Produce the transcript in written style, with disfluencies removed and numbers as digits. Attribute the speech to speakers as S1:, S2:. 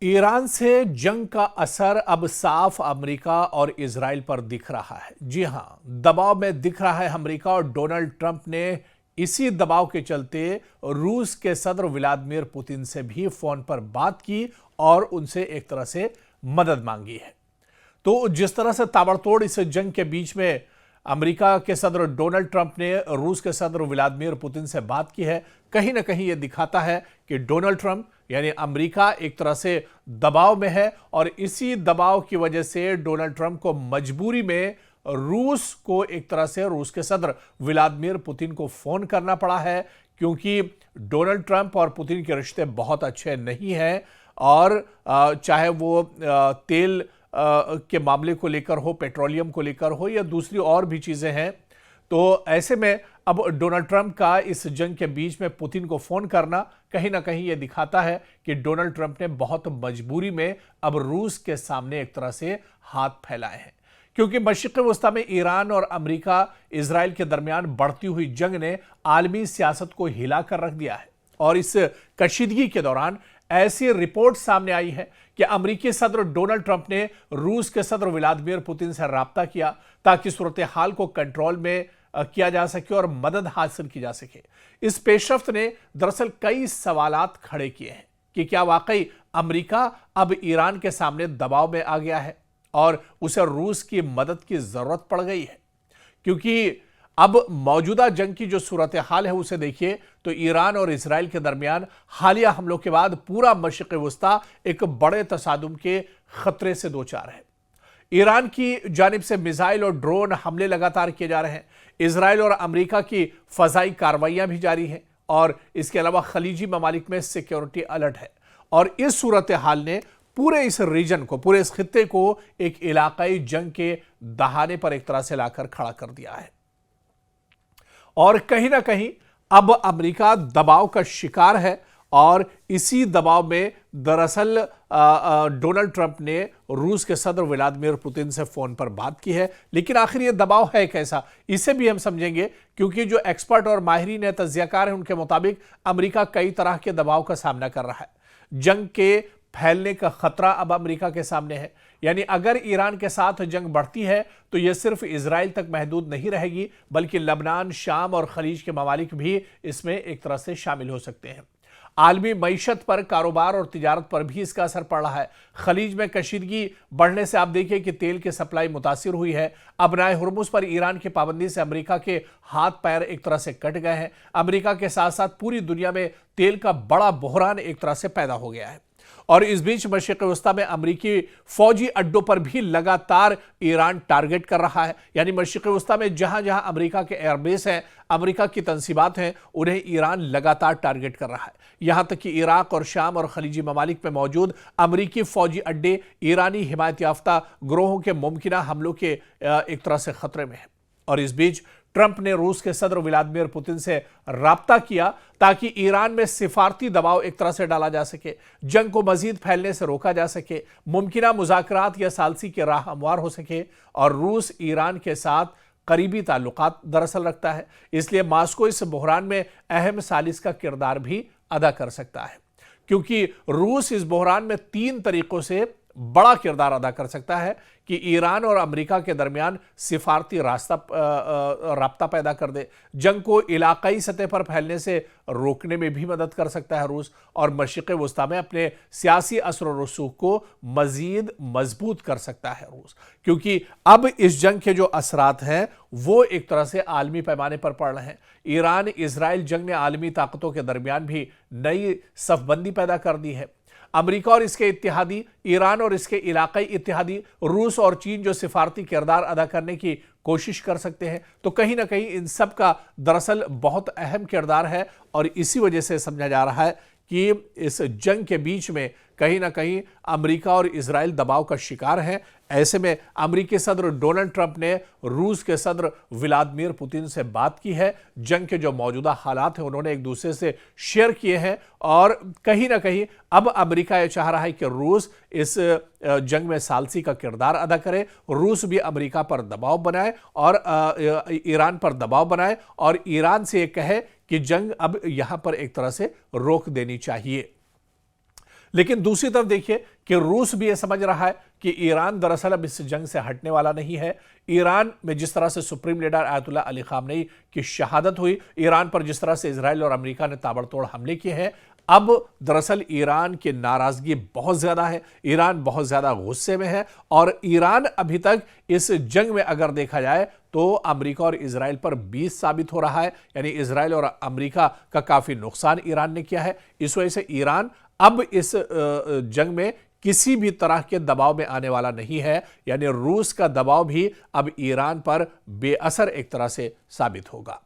S1: Iran से जंग का असर अब साफ अमेरिका और इजराइल पर दिख रहा है। जी हां, दबाव में दिख रहा है अमेरिका और डोनाल्ड ट्रंप ने इसी दबाव के चलते रूस के सदर व्लादिमीर पुतिन से भी फोन पर बात की और उनसे एक तरह से मदद मांगी है। तो जिस तरह से ताबड़तोड़ इस जंग के बीच में अमेरिका के सदर डोनाल्ड ट्रंप ने रूस के सदर व्लादिमीर पुतिन से बात की है, कहीं ना कहीं यह दिखाता है कि डोनाल्ड ट्रंप यानी अमेरिका एक तरह से दबाव में है और इसी दबाव की वजह से डोनाल्ड ट्रंप को मजबूरी में रूस को एक तरह से रूस के सदर व्लादिमीर पुतिन को फोन करना पड़ा है, क्योंकि डोनाल्ड ट्रंप और पुतिन के रिश्ते बहुत अच्छे नहीं हैं और चाहे वो तेल के मामले को लेकर हो, पेट्रोलियम को लेकर हो या दूसरी और भी चीजें हैं। तो ऐसे में अब डोनाल्ड ट्रंप का इस जंग के बीच में पुतिन को फोन करना कहीं ना कहीं यह दिखाता है कि डोनाल्ड ट्रंप ने बहुत मजबूरी में अब रूस के सामने एक तरह से हाथ फैलाए हैं, क्योंकि मशरिक़ वस्ता में ईरान और अमेरिका इजराइल के दरमियान बढ़ती हुई जंग ने आलमी सियासत को हिलाकर रख दिया है। और इस कशीदगी के दौरान ऐसी रिपोर्ट सामने आई है कि अमेरिकी सदर डोनाल्ड ट्रंप ने रूस के सदर व्लादिमीर पुतिन से राब्ता किया ताकि सूरत हाल को कंट्रोल में किया जा सके और मदद हासिल की जा सके। इस पेशरफ्त ने दरअसल कई सवालात खड़े किए हैं कि क्या वाकई अमेरिका अब ईरान के सामने दबाव में आ गया है और उसे रूस की मदद की जरूरत पड़ गई है। क्योंकि अब मौजूदा जंग की जो सूरत हाल है उसे देखिए तो ईरान और इजराइल के दरमियान हालिया हमलों के बाद पूरा मशरिक़ वस्ता एक बड़े तसादुम के खतरे से दो चार है। ईरान की जानिब से मिसाइल और ड्रोन हमले लगातार किए जा रहे हैं। इजराइल और अमेरिका की फजाई कार्रवाइयां भी जारी हैं और इसके अलावा खलीजी ममालिक में सिक्योरिटी अलर्ट है। और इस सूरत हाल ने पूरे इस रीजन को, पूरे इस खित्ते को एक इलाकाई जंग के दहाने पर एक तरह से लाकर खड़ा कर दिया है। और कहीं ना कहीं अब अमेरिका दबाव का शिकार है और इसी दबाव में दरअसल डोनाल्ड ट्रंप ने रूस के सदर व्लादिमीर पुतिन से फोन पर बात की है। लेकिन आखिर यह दबाव है कैसा, इसे भी हम समझेंगे, क्योंकि जो एक्सपर्ट और माहिरीन है, तज्जियाकार हैं, उनके मुताबिक अमेरिका कई तरह के दबाव का सामना कर रहा है। जंग के फैलने का खतरा अब अमेरिका के सामने है, यानी अगर ईरान के साथ जंग बढ़ती है तो यह सिर्फ इजराइल तक महदूद नहीं रहेगी, बल्कि लबनान, शाम और खलीज के ममालिक भी इसमें एक तरह से शामिल हो सकते हैं। आलमी मईशत पर, कारोबार और तिजारत पर भी इसका असर पड़ रहा है। खलीज में कशीदगी बढ़ने से आप देखिए कि तेल की सप्लाई मुतासिर हुई है। अबनाए हुर्मुज पर ईरान की पाबंदी से अमेरिका के हाथ पैर एक तरह से कट गए हैं। अमेरिका के साथ साथ पूरी दुनिया में तेल का बड़ा बहरान एक तरह से पैदा हो गया है। और इस बीच मशरिक़ वस्ता में अमेरिकी फौजी अड्डों पर भी लगातार ईरान टारगेट कर रहा है। यानी मशरिक़ वस्ता में जहां जहां अमेरिका के एयरबेस हैं, अमेरिका की तंसीबात हैं, उन्हें ईरान लगातार टारगेट कर रहा है। यहां तक कि इराक और शाम और खलीजी ममालिक में मौजूद अमेरिकी फौजी अड्डे ईरानी हिमायत याफ्ता ग्रोहों के मुमकिना हमलों के एक तरह से खतरे में है। और इस बीच ट्रंप ने रूस के सदर व्लादिमीर पुतिन से राब्ता किया ताकि ईरान में सिफारती दबाव एक तरह से डाला जा सके, जंग को मजीद फैलने से रोका जा सके, मुमकिना मुज़ाकरात या सालसी की राह हमवार हो सके। और रूस ईरान के साथ करीबी ताल्लुकात दरअसल रखता है, इसलिए मास्को इस बहरान में अहम सालिस का किरदार भी अदा कर सकता है, क्योंकि रूस इस बहरान में तीन तरीकों से बड़ा किरदार अदा कर सकता है कि ईरान और अमेरिका के दरमियान सिफारती रास्ता पैदा कर दे, जंग को इलाकाई सतह पर फैलने से रोकने में भी मदद कर सकता है रूस, और मशरिक़ वस्ता में अपने सियासी असर और रसूख को मजीद मजबूत कर सकता है रूस, क्योंकि अब इस जंग के जो असरात हैं वो एक तरह से आलमी पैमाने पर पड़ रहे हैं। ईरान इजराइल जंग ने आलमी ताकतों के दरमियान भी नई सफबंदी पैदा कर दी है। अमेरिका और इसके इत्तेहादी, ईरान और इसके इलाकाई इत्तेहादी, रूस और चीन जो सिफारती किरदार अदा करने की कोशिश कर सकते हैं। तो कहीं ना कहीं इन सब का दरअसल बहुत अहम किरदार है और इसी वजह से समझा जा रहा है कि इस जंग के बीच में कहीं ना कहीं अमेरिका और इजराइल दबाव का शिकार हैं। ऐसे में अमेरिकी सदर डोनाल्ड ट्रंप ने रूस के सदर व्लादिमीर पुतिन से बात की है। जंग के जो मौजूदा हालात हैं उन्होंने एक दूसरे से शेयर किए हैं और कहीं ना कहीं अब अमेरिका यह चाह रहा है कि रूस इस जंग में सालसी का किरदार अदा करे, रूस भी अमेरिका पर दबाव बनाए और ईरान पर दबाव बनाए और ईरान से यह कहे कि जंग अब यहां पर एक तरह से रोक देनी चाहिए। लेकिन दूसरी तरफ देखिए कि रूस भी यह समझ रहा है कि ईरान दरअसल अब इस जंग से हटने वाला नहीं है। ईरान में जिस तरह से supreme leader Ayatollah Ali Khamenei की शहादत हुई, ईरान पर जिस तरह से इजराइल और अमेरिका ने ताबड़तोड़ हमले किए हैं, अब दरअसल ईरान की नाराजगी बहुत ज्यादा है, ईरान बहुत ज्यादा गुस्से में है और ईरान अभी तक इस जंग में अगर देखा जाए तो अमेरिका और इजराइल पर 20 साबित हो रहा है। यानी इजराइल और अमेरिका का काफी नुकसान ईरान ने किया है। इस वजह से ईरान अब इस जंग में किसी भी तरह के दबाव में आने वाला नहीं है। यानी रूस का दबाव भी अब ईरान पर बेअसर एक तरह से साबित होगा।